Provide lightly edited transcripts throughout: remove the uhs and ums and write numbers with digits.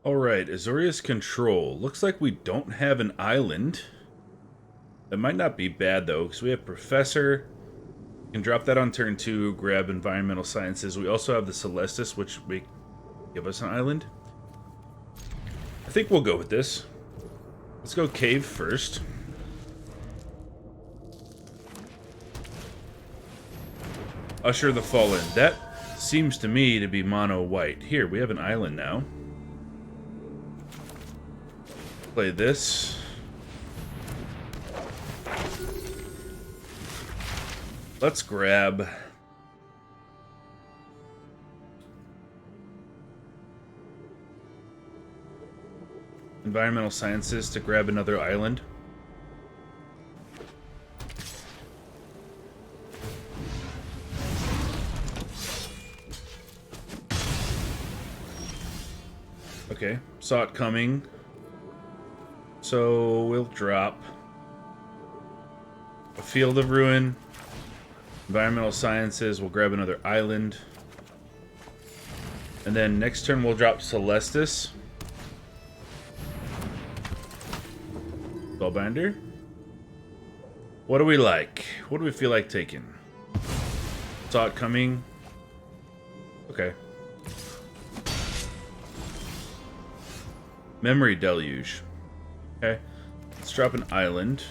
Alright, Azorius Control. Looks like we don't have an island. That might not be bad, though, because we have Professor. We can drop that on turn 2, grab Environmental Sciences. We also have the Celestis, which may give us an island. I think we'll go with this. Let's go Cave first. Usher the Fallen. That seems to me to be mono white. Here, we have an island now. Play this. Let's grab Environmental Sciences to grab another island. Okay, saw it coming. So we'll drop a Field of Ruin, Environmental Sciences, we'll grab another island. And then next turn we'll drop Celestis. Spellbinder. What do we like? What do we feel like taking? Saw it coming. Okay. Memory Deluge. Okay. Let's drop an island.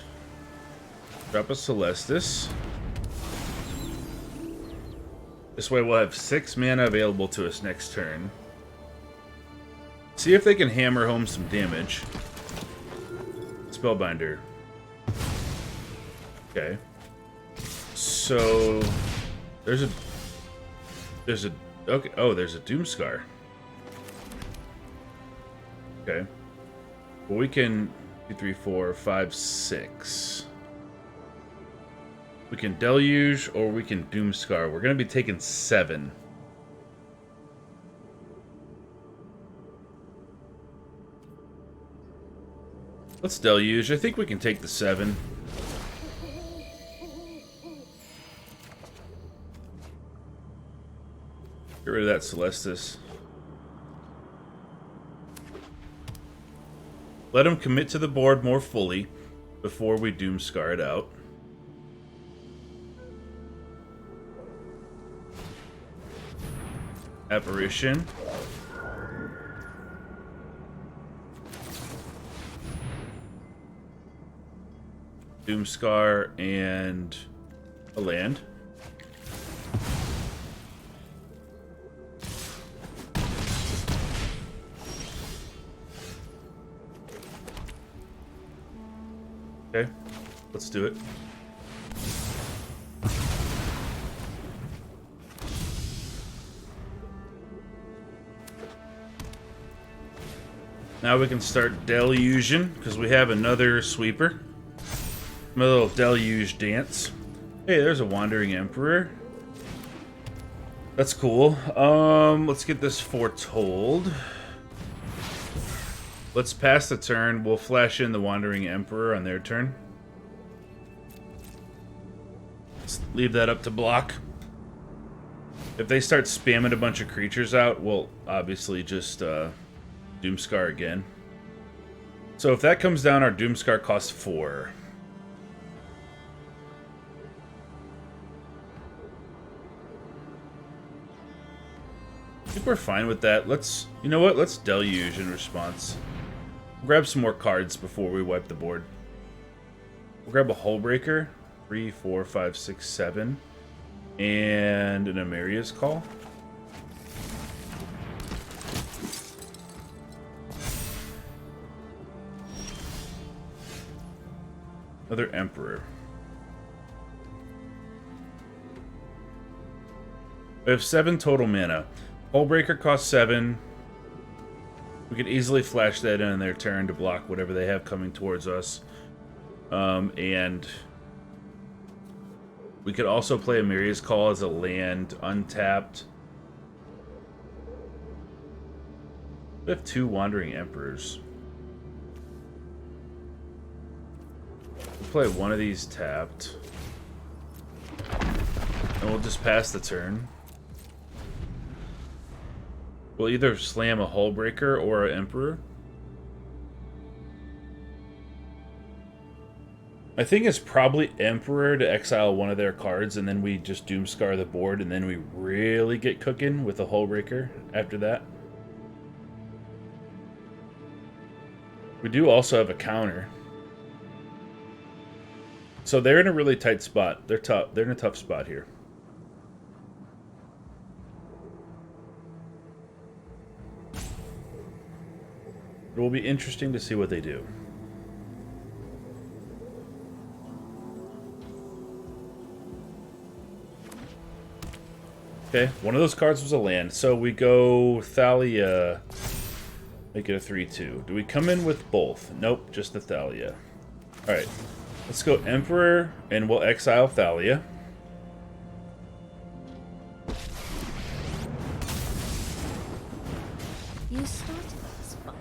Drop a Celestis. This way we'll have 6 mana available to us next turn. See if they can hammer home some damage. Spellbinder. Okay. So there's a okay, oh, there's a Doomskar. Okay. Well, we can 2, 3, 4, 5, 6. We can Deluge or we can Doomskar. We're going to be taking 7. Let's Deluge. I think we can take the 7. Get rid of that Celestis. Let him commit to the board more fully before we Doomskar it out. Apparition. Doomskar and a land. Okay, let's do it. Now we can start deluging, because we have another sweeper. A little deluge dance. Hey, there's a Wandering Emperor. That's cool. Let's get this foretold. Let's pass the turn. We'll flash in the Wandering Emperor on their turn. Let's leave that up to block. If they start spamming a bunch of creatures out, we'll obviously just Doomskar again. So if that comes down, our Doomskar costs 4. I think we're fine with that. Let's, you know what? Let's Deluge in response. Grab some more cards before we wipe the board. We'll grab a Hullbreaker. 3, 4, 5, 6, 7. And an Emeria's Call. Another Emperor. We have 7 total mana. Hullbreaker costs 7. We could easily flash that in their turn to block whatever they have coming towards us. And we could also play Emeria's Call as a land, untapped. We have 2 Wandering Emperors. We'll play one of these tapped. And we'll just pass the turn. We'll either slam a Hullbreaker or an Emperor. I think it's probably Emperor to exile one of their cards, and then we just Doomskar the board, and then we really get cooking with a Hullbreaker after that. We do also have a counter. So they're in a really tight spot. They're tough. They're in a tough spot here. It will be interesting to see what they do. Okay, one of those cards was a land. So we go Thalia, make it a 3/2. Do we come in with both? Nope, just the Thalia. Alright, let's go Emperor, and we'll exile Thalia. You started this fight.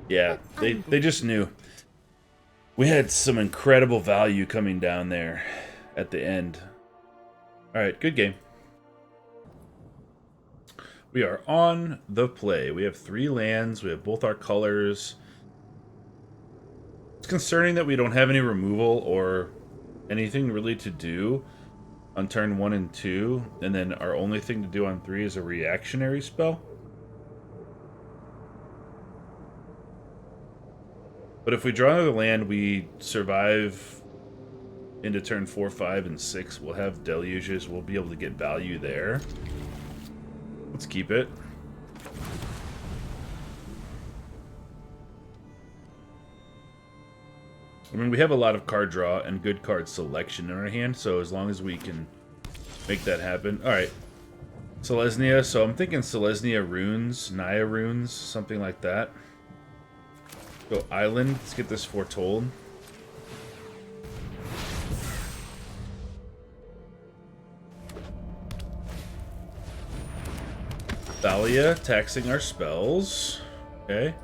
Yeah, they just knew. We had some incredible value coming down there at the end. Alright, good game. We are on the play. We have 3 lands. We have both our colors. It's concerning that we don't have any removal or anything really to do on turn 1 and 2. And then our only thing to do on 3 is a reactionary spell. But if we draw another land, we survive into turn 4, 5, and 6. We'll have deluges. We'll be able to get value there. Let's keep it. I mean, we have a lot of card draw and good card selection in our hand, so as long as we can make that happen. Alright. Selesnya, so I'm thinking Selesnya Runes, Naya Runes, something like that. Go Island, let's get this foretold. Thalia, taxing our spells. Okay.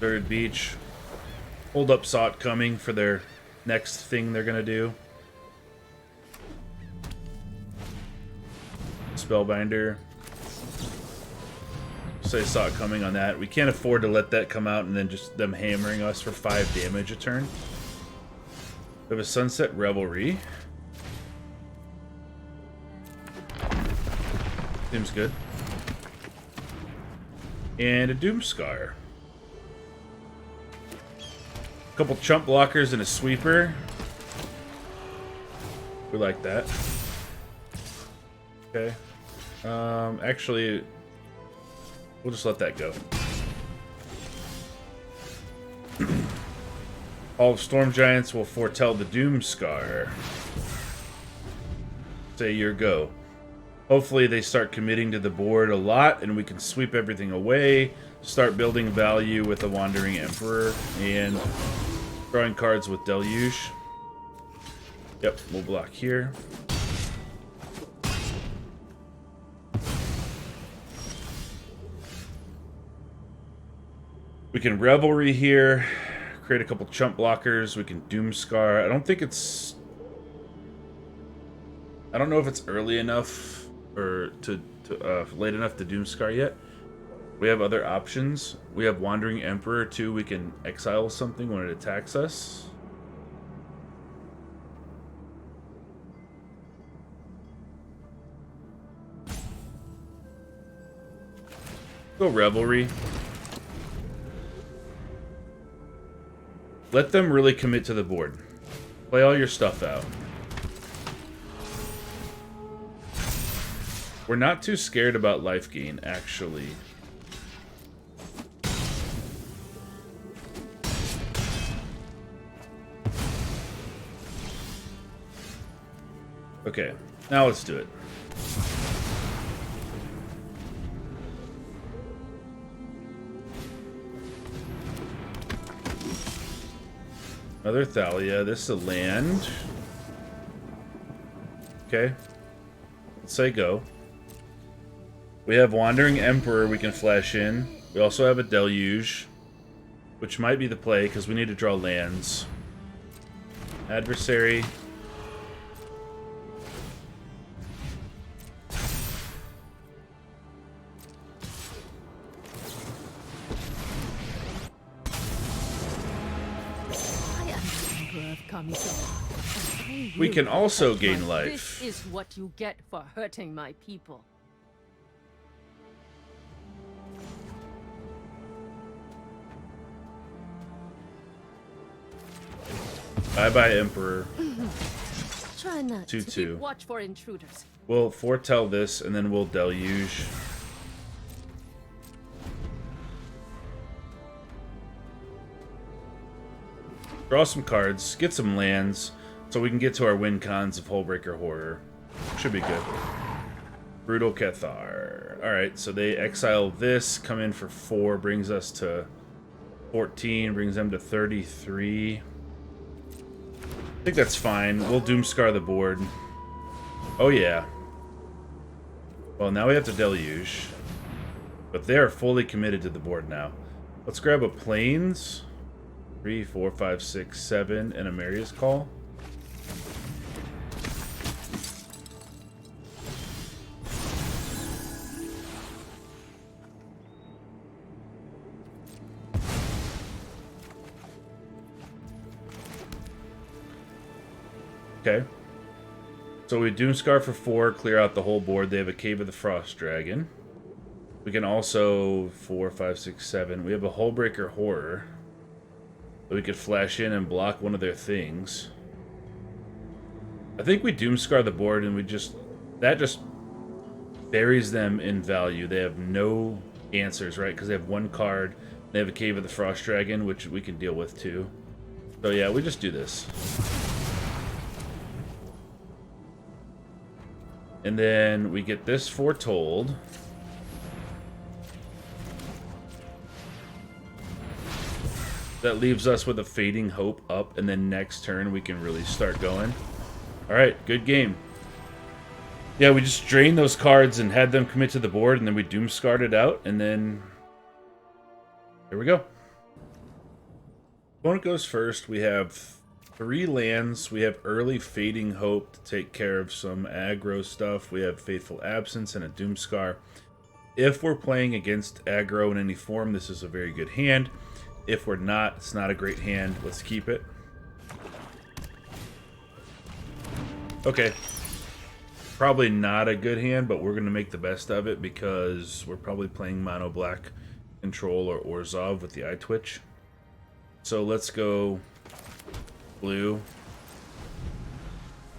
Third Beach. Hold up Sot coming for their next thing they're gonna do. Spellbinder. Say Sot coming on that. We can't afford to let that come out and then just them hammering us for 5 damage a turn. We have a Sunset Revelry. Seems good. And a Doomskar. A couple chump blockers and a sweeper. We like that. Okay. Actually, we'll just let that go. All Storm Giants will foretell the Doomskar. Say your go. Hopefully they start committing to the board a lot and we can sweep everything away, start building value with the Wandering Emperor, and drawing cards with Deluge. Yep, we'll block here. We can Revelry here. Create a couple chump blockers. We can Doomskar. I don't think it's... I don't know if it's early enough or late enough to Doomskar yet. We have other options. We have Wandering Emperor too. We can exile something when it attacks us. Go Revelry. Let them really commit to the board. Play all your stuff out. We're not too scared about life gain, actually. Okay, now let's do it. Another Thalia. This is a land. Okay. Let's say go. We have Wandering Emperor we can flash in. We also have a Deluge, which might be the play because we need to draw lands. Adversary. Kami-sama. We can also gain This life. is what you get for hurting my people. Bye-bye, Emperor. Try not to. 2-2. Keep watch for intruders. We'll foretell this, and then we'll deluge. Draw some cards, get some lands, so we can get to our win cons of Hullbreaker Horror. Should be good. Brutal Cathar. Alright, so they exile this, come in for 4, brings us to 14, brings them to 33. I think that's fine. We'll Doomskar the board. Oh yeah. Well, now we have to deluge. But they are fully committed to the board now. Let's grab a Plains. 3, 4, 5, 6, 7, and Emeria's Call. Okay. So we Doomskar for 4, clear out the whole board. They have a Cave of the Frost Dragon. We can also 4, 5, 6, 7. We have a Hullbreaker Horror. We could flash in and block one of their things. I think we Doomskar the board and that just buries them in value. They have no answers, right? Because they have one card. They have a Cave of the Frost Dragon, which we can deal with too. So yeah, we just do this. And then we get this foretold. That leaves us with a Fading Hope up, and then next turn we can really start going. Alright, good game. Yeah, we just drained those cards and had them commit to the board, and then we Doomscarred it out, and then... There we go. Opponent goes first. We have 3 lands. We have early Fading Hope to take care of some aggro stuff. We have Fateful Absence and a Doomskar. If we're playing against aggro in any form, this is a very good hand. If we're not, it's not a great hand. Let's keep it. Okay. Probably not a good hand, but we're going to make the best of it because we're probably playing mono black control or Orzhov with the eye twitch. So let's go blue.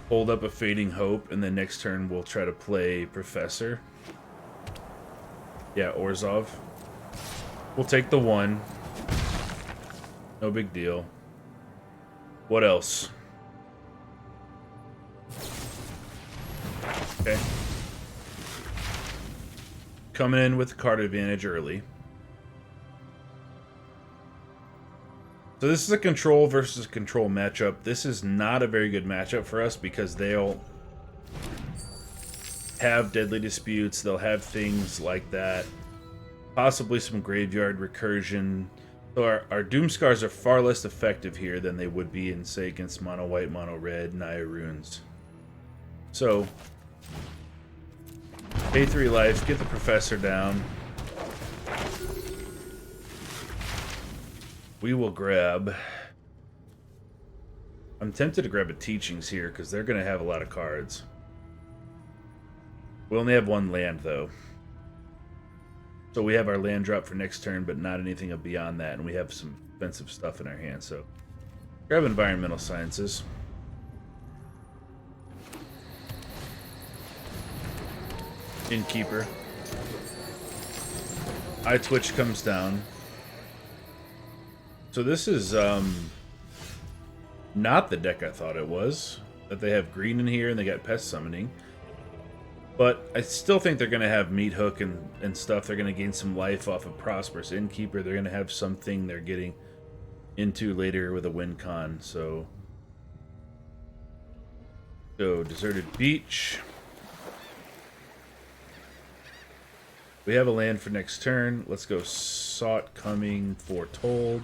Hold up a Fading Hope, and then next turn we'll try to play Professor. Yeah, Orzhov. We'll take the 1. No big deal. What else? Okay. Coming in with card advantage early. So this is a control versus control matchup. This is not a very good matchup for us because they'll have Deadly Disputes. They'll have things like that. Possibly some graveyard recursion. So our Doomskars are far less effective here than they would be in, say, against mono white, mono red, Naya Runes. So, pay 3 life, get the Professor down. We will grab... I'm tempted to grab a Teachings here because they're going to have a lot of cards. We only have 1 land, though. So we have our land drop for next turn, but not anything beyond that, and we have some expensive stuff in our hand, so... Grab Environmental Sciences. Innkeeper. Eye Twitch comes down. So this is, not the deck I thought it was. That they have green in here, and they got Pest Summoning. But I still think they're going to have Meat Hook and stuff. They're going to gain some life off of Prosperous Innkeeper. They're going to have something they're getting into later with a win con. So Deserted Beach. We have a land for next turn. Let's go Sought Coming Foretold.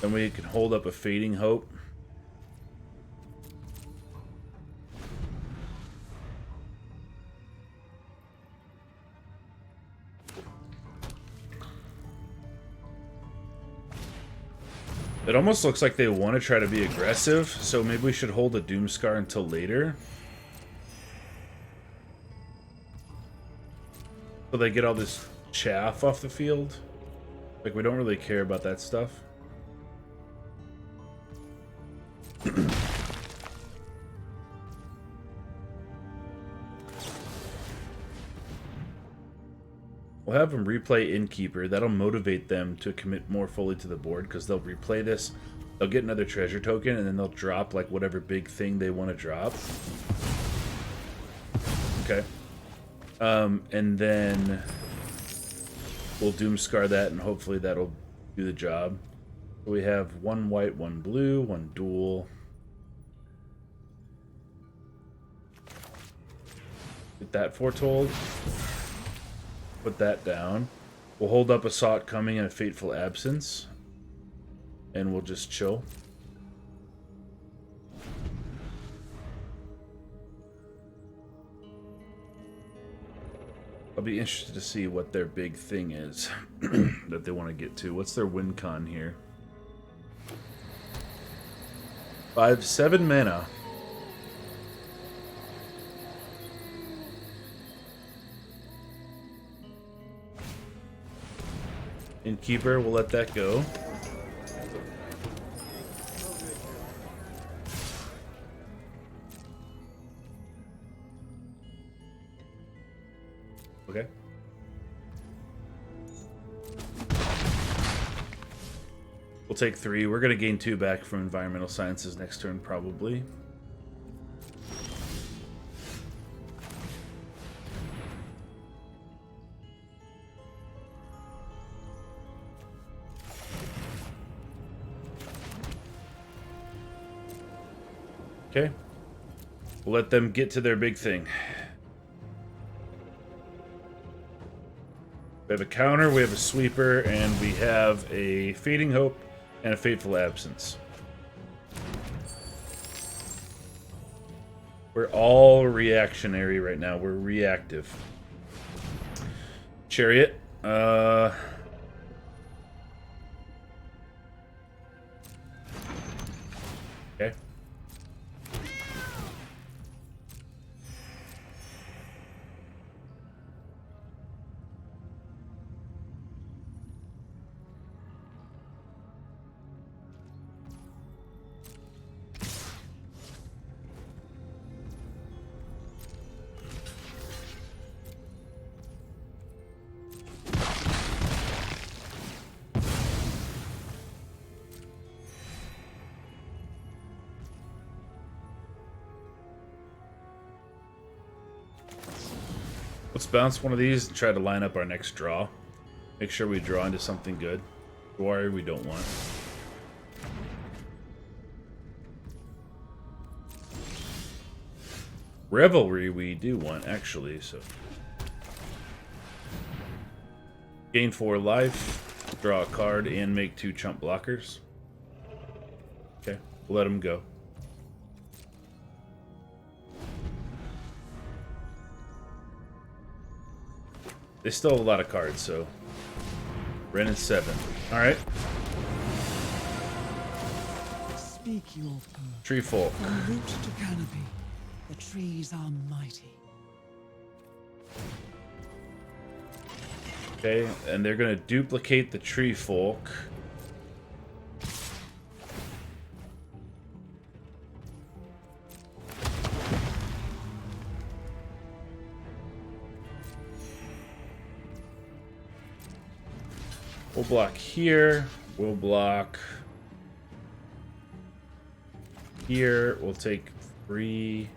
Then we can hold up a Fading Hope. It almost looks like they want to try to be aggressive, so maybe we should hold a Doomskar until later. So they get all this chaff off the field. Like, we don't really care about that stuff. We'll have them replay Innkeeper. That'll motivate them to commit more fully to the board, because they'll replay this, they'll get another treasure token, and then they'll drop like whatever big thing they want to drop. Okay. And then we'll Doomskar that, and hopefully that'll do the job. We have 1 white, 1 blue, 1 dual. Get that foretold. Put that down. We'll hold up a Assault Coming and a Fateful Absence. And we'll just chill. I'll be interested to see what their big thing is that they want to get to. What's their win con here? 5/7 mana. Innkeeper, we'll let that go. Okay. We'll take 3. We're going to gain 2 back from Environmental Sciences next turn, probably. Okay. We'll let them get to their big thing. We have a counter, we have a sweeper, and we have a Fading Hope and a Fateful Absence. We're all reactionary right now. We're reactive. Chariot. Okay. Let's bounce one of these and try to line up our next draw. Make sure we draw into something good. Warrior we don't want. Revelry we do want, actually, so. Gain 4 life, draw a card, and make 2 chump blockers. Okay, we'll let them go. They still have a lot of cards, so. Ren and 7. Alright. Speak your purpose. Tree folk. From root to canopy, the trees are mighty. Okay, and they're gonna duplicate the tree folk. We'll block here. We'll block here. We'll take 3.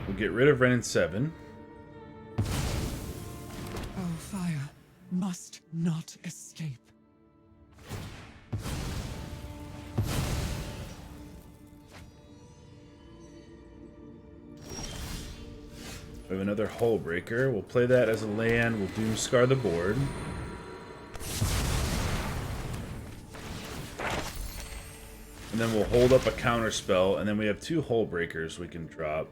We'll get rid of Ren and 7. Our fire must not escape. We have another Hullbreaker. We'll play that as a land. We'll Doomskar the board. And then we'll hold up a counter spell, and then we have 2 Hullbreakers we can drop.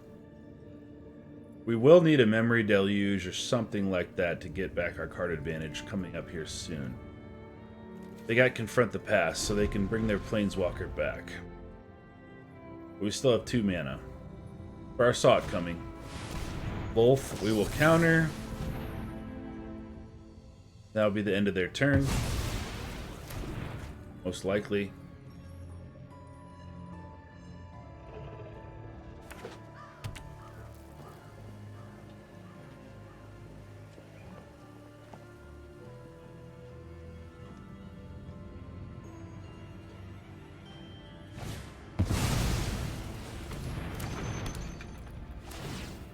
We will need a Memory Deluge or something like that to get back our card advantage coming up here soon. They got Confront the Past, so they can bring their Planeswalker back. We still have 2 mana. For our Saw It coming. Both, we will counter. That'll be the end of their turn. Most likely.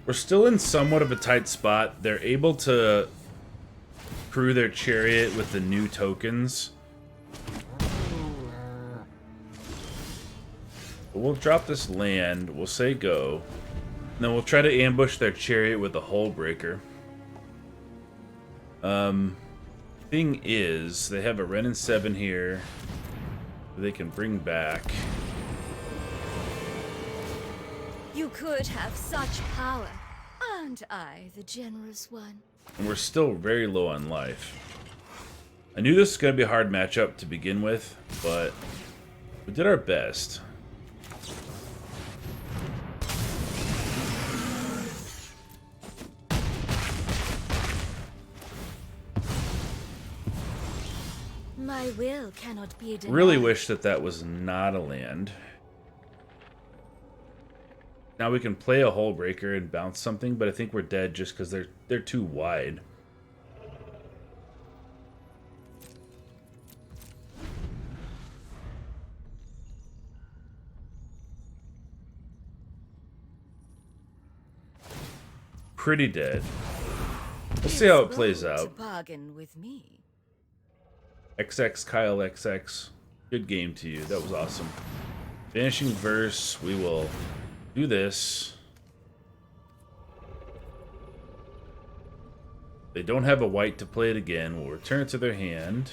We're still in somewhat of a tight spot. They're able to crew their chariot with the new tokens. We'll drop this land, we'll say go, and then we'll try to ambush their chariot with a Hullbreaker. Thing is, they have a Wrenn and 7 here they can bring back. You could have such power. Aren't I the generous one? And we're still very low on life. I knew this was going to be a hard matchup to begin with, but we did our best. My will cannot be denied. Really wish that that was not a land. Now we can play a Hullbreaker and bounce something, but I think we're dead just because they're too wide. Pretty dead. We'll see how it plays out. Bargain with me. XX Kyle XX. Good game to you. That was awesome. Vanishing Verse. We will do this. They don't have a white to play it again. We'll return it to their hand.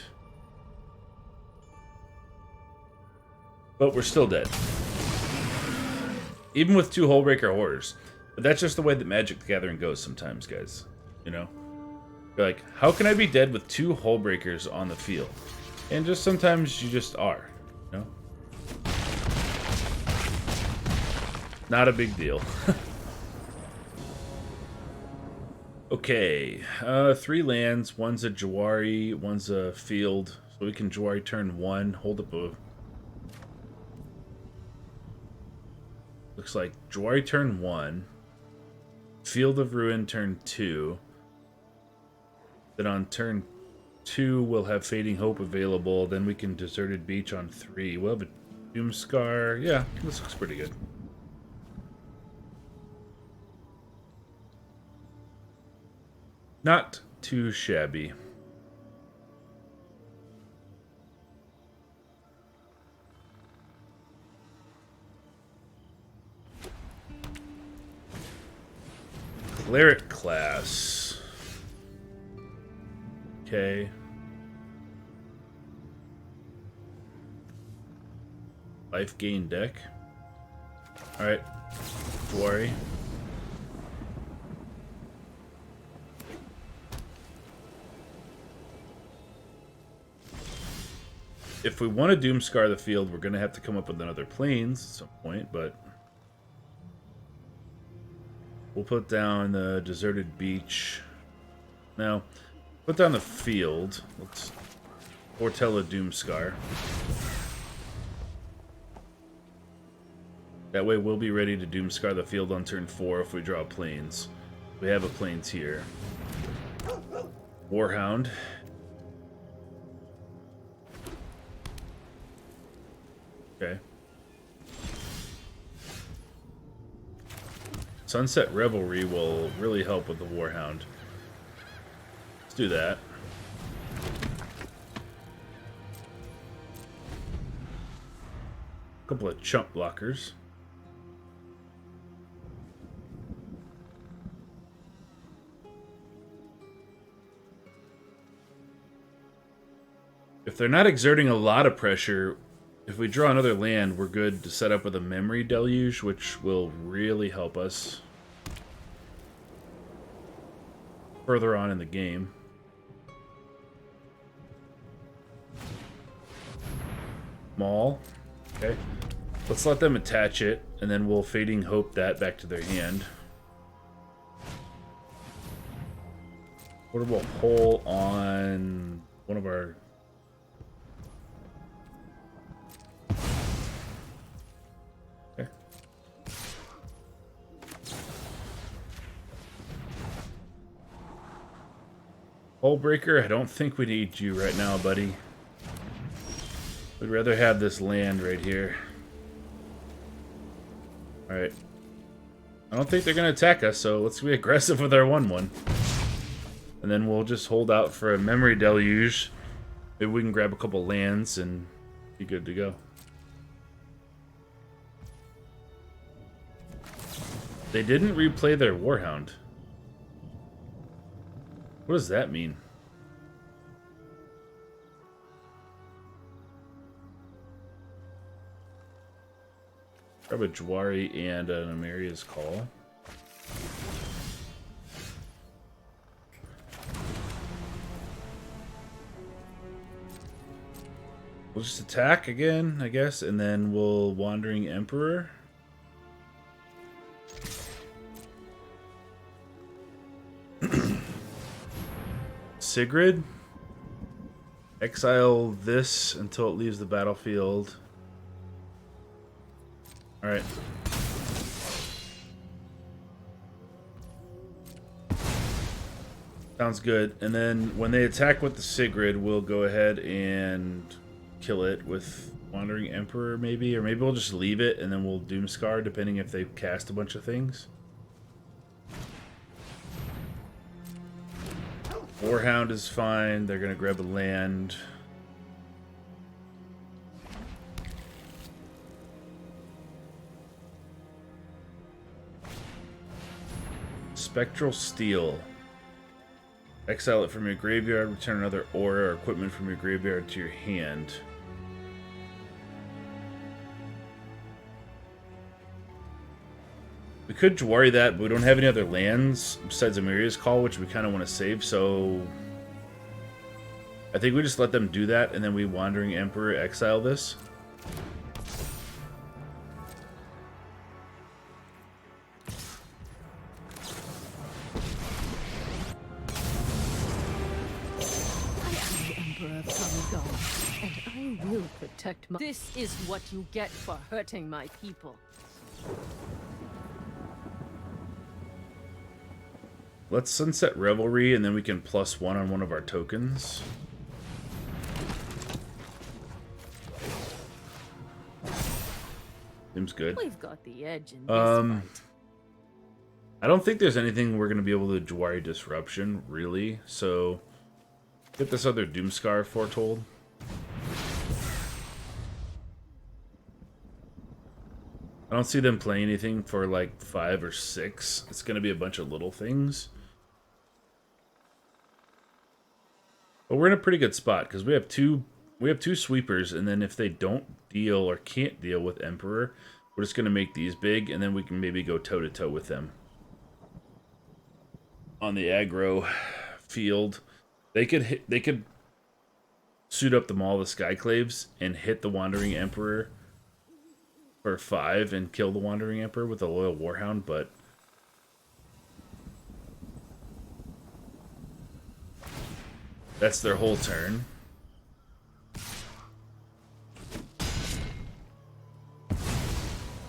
But we're still dead. Even with 2 Hullbreaker Horrors. But that's just the way that Magic the Gathering goes sometimes, guys. You know? You're like, how can I be dead with 2 Hullbreakers on the field? And just sometimes you just are. You know? Not a big deal. Okay, 3 lands. One's a Jawari, one's a field. So we can Jawari turn 1, hold up a... Looks like Jawari turn 1, Field of Ruin turn 2. Then on turn 2, we'll have Fading Hope available. Then we can Deserted Beach on 3. We'll have a Doomskar. Yeah, this looks pretty good. Not too shabby. Cleric class. Okay. Life gain deck. Alright. Worry. If we want to Doomskar the field, we're going to have to come up with another planes at some point, but we'll put down the Deserted Beach. Now, put down the field. Let's foretell a Doomskar. That way we'll be ready to Doomskar the field on turn 4 if we draw planes. We have a planes here. Warhound. Okay. Sunset Revelry will really help with the Warhound. Let's do that. A couple of chump blockers. If they're not exerting a lot of pressure, If we draw another land, we're good to set up with a Memory Deluge, which will really help us further on in the game. Maul. Okay. Let's let them attach it, and then we'll Fading Hope that back to their hand. Portable Hole on one of our... Okay. Hullbreaker, I don't think we need you right now, buddy. We'd rather have this land right here. Alright. I don't think they're going to attack us, so let's be aggressive with our 1/1. And then we'll just hold out for a Memory Deluge. Maybe we can grab a couple lands and be good to go. They didn't replay their Warhound. What does that mean? Grab a Jwari and an Emeria's Call. We'll just attack again, I guess, and then we'll Wandering Emperor. Sigrid. Exile this until it leaves the battlefield. Alright. Sounds good. And then when they attack with the Sigrid, we'll go ahead and kill it with Wandering Emperor, maybe. Or maybe we'll just leave it and then we'll Doomskar, depending if they cast a bunch of things. Warhound is fine. They're going to grab a land. Spectral Steel. Exile it from your graveyard, return another aura or equipment from your graveyard to your hand. We could Jwari that, but we don't have any other lands besides Emeria's Call, which we kind of want to save, so I think we just let them do that, and then we Wandering Emperor exile this. And I will protect my... This is what you get for hurting my people. Let's Sunset Revelry, and then we can +1 on one of our tokens. Seems good. We've got the edge in this fight. I don't think there's anything we're going to be able to Jwari Disruption, really, so get this other Doomskar Foretold. I don't see them playing anything for like 5 or 6. It's going to be a bunch of little things. But we're in a pretty good spot because we have two sweepers, and then if they don't deal or can't deal with Emperor, we're just going to make these big, and then we can maybe go toe to toe with them. On the aggro field, they could suit up the Maul of the Skyclaves and hit the Wandering Emperor for 5 and kill the Wandering Emperor with a Loyal Warhound, but that's their whole turn.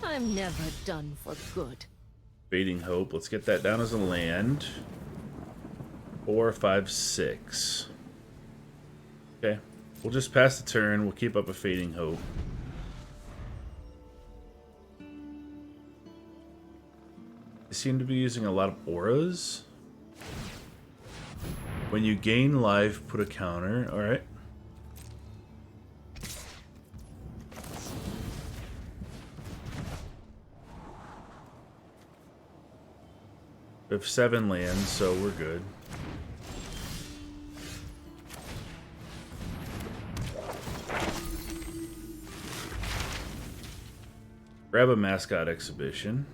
I'm never done for good. Fading Hope. Let's get that down as a land. 4, 5, 6. Okay. We'll just pass the turn. We'll keep up a Fading Hope. They seem to be using a lot of auras. When you gain life, put a counter. Alright. We have 7 lands, so we're good. Grab a Mascot exhibition.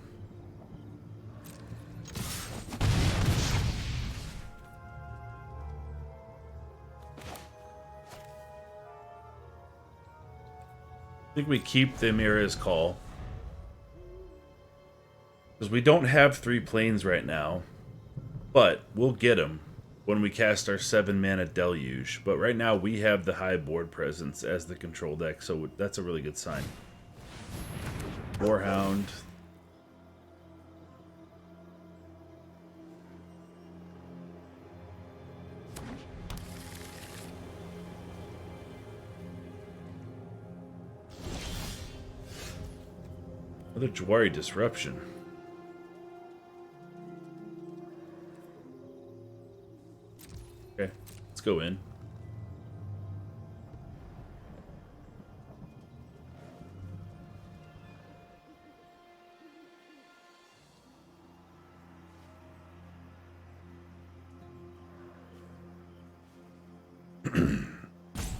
I think we keep the Emeria's Call. Because we don't have 3 planes right now. But we'll get them when we cast our 7-mana Deluge. But right now we have the high board presence as the control deck, so that's a really good sign. Warhound. Another Jwari Disruption. Okay, let's go in.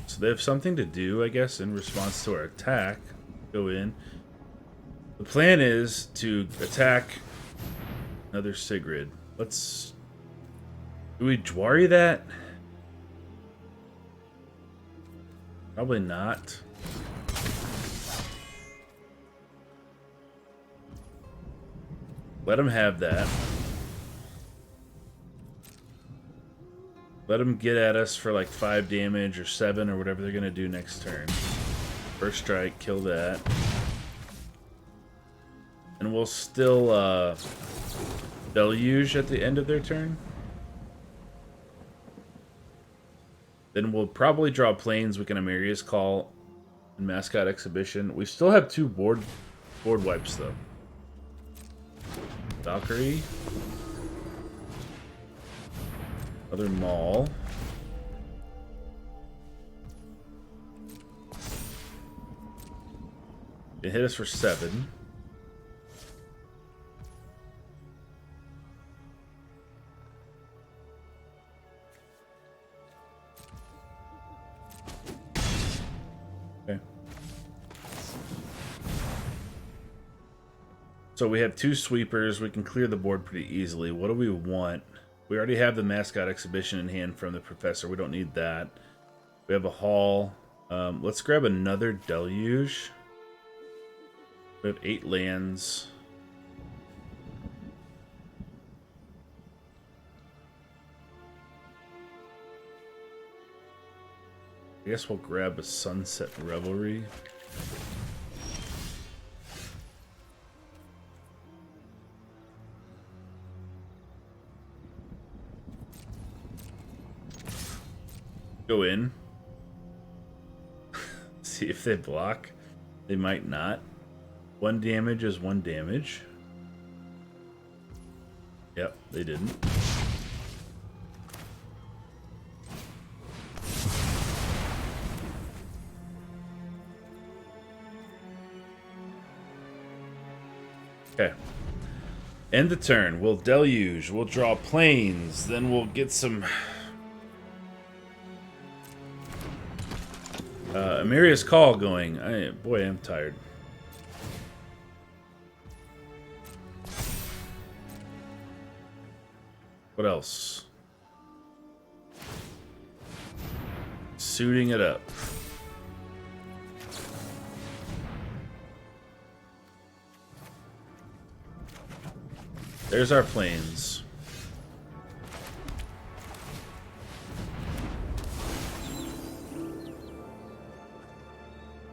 So they have something to do, I guess, in response to our attack. Go in. The plan is to attack another Sigrid. Let's... Do we Jwari that? Probably not. Let him have that. Let them get at us for like 5 damage or 7 or whatever they're going to do next turn. First strike, kill that. And we'll still Deluge at the end of their turn. Then we'll probably draw planes. We can Emeria's Call and Mascot Exhibition. We still have 2 board wipes though. Valkyrie. Other Maul. It hit us for 7. Okay. So we have 2 sweepers. We can clear the board pretty easily. What do we want? We already have the Mascot Exhibition in hand from the Professor. We don't need that. We have a Hall. Let's grab another Deluge. We have 8 lands. I guess we'll grab a Sunset Revelry. Go in. See if they block. They might not. 1 damage is 1 damage. Yep, they didn't. Okay. End the turn. We'll Deluge. We'll draw planes. Then we'll get some... Emeria's Call going. Boy, I'm tired. What else? Suiting it up. There's our planes.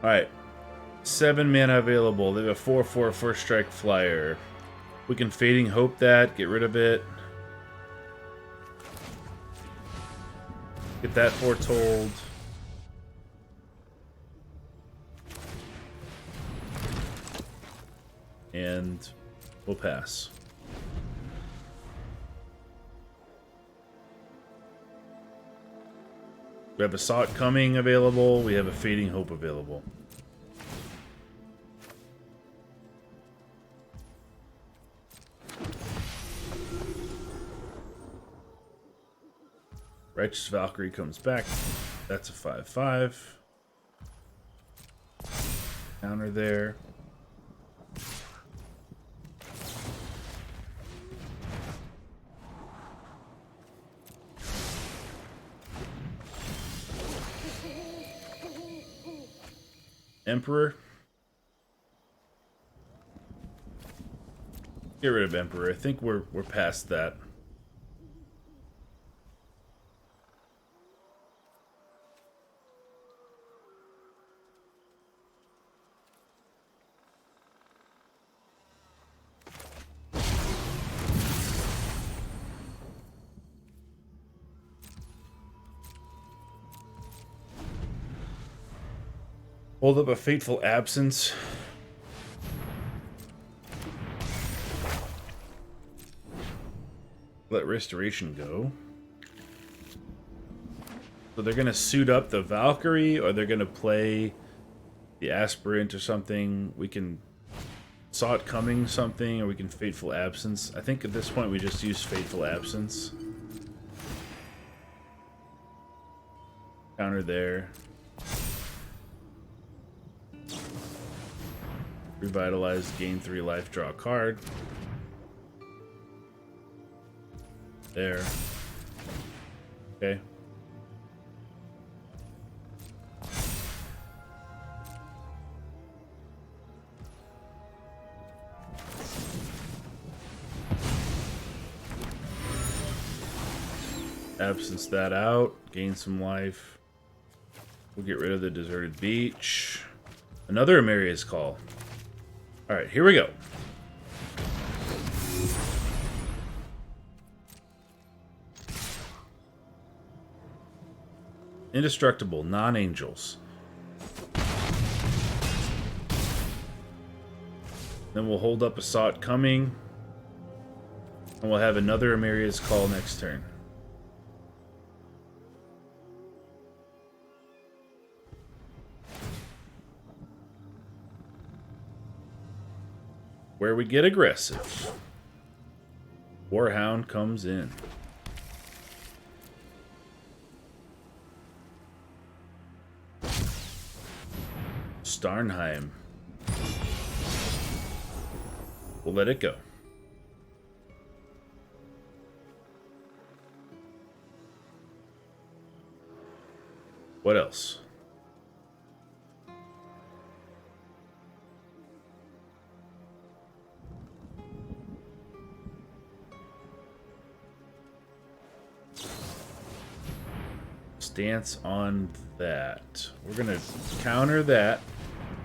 Alright. 7 mana available. They have a 4/4 first strike flyer. We can Fading Hope that, get rid of it. Get that Foretold. And we'll pass. We have a Sought Coming available. We have a Fading Hope available. Righteous Valkyrie comes back. That's a 5/5. Counter there. Emperor. Get rid of Emperor. I think we're past that. Hold up a Fateful Absence. Let Restoration go. So they're going to suit up the Valkyrie, or they're going to play the Aspirant or something. We can Saw It Coming something, or we can Fateful Absence. I think at this point we just use Fateful Absence. Counter there. Revitalize, gain 3 life, draw a card. There. Okay. Absence that out, gain some life. We'll get rid of the Deserted Beach. Another Emeria's Call. Alright, here we go. Indestructible, non-angels. Then we'll hold up a Saw It Coming. And we'll have another Emeria's Call next turn. Where we get aggressive. Warhound comes in. Starnheim. We'll let it go. What else? Stance on that. We're gonna counter that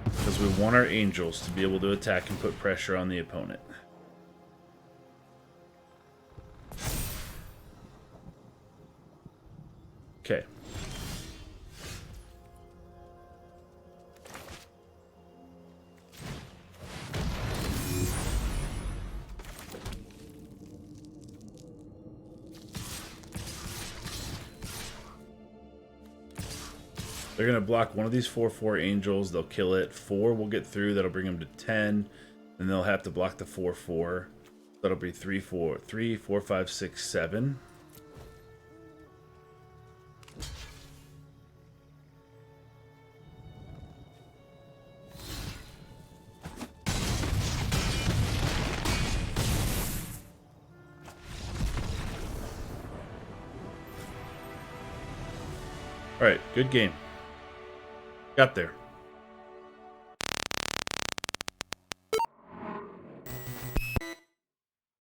because we want our angels to be able to attack and put pressure on the opponent. Okay. They're going to block one of these 4/4 angels. They'll kill it. 4 will get through. That'll bring them to 10. And they'll have to block the 4/4. That'll be 3, 4, 3, 4, 5, 6, 7. All right, good game. Got there.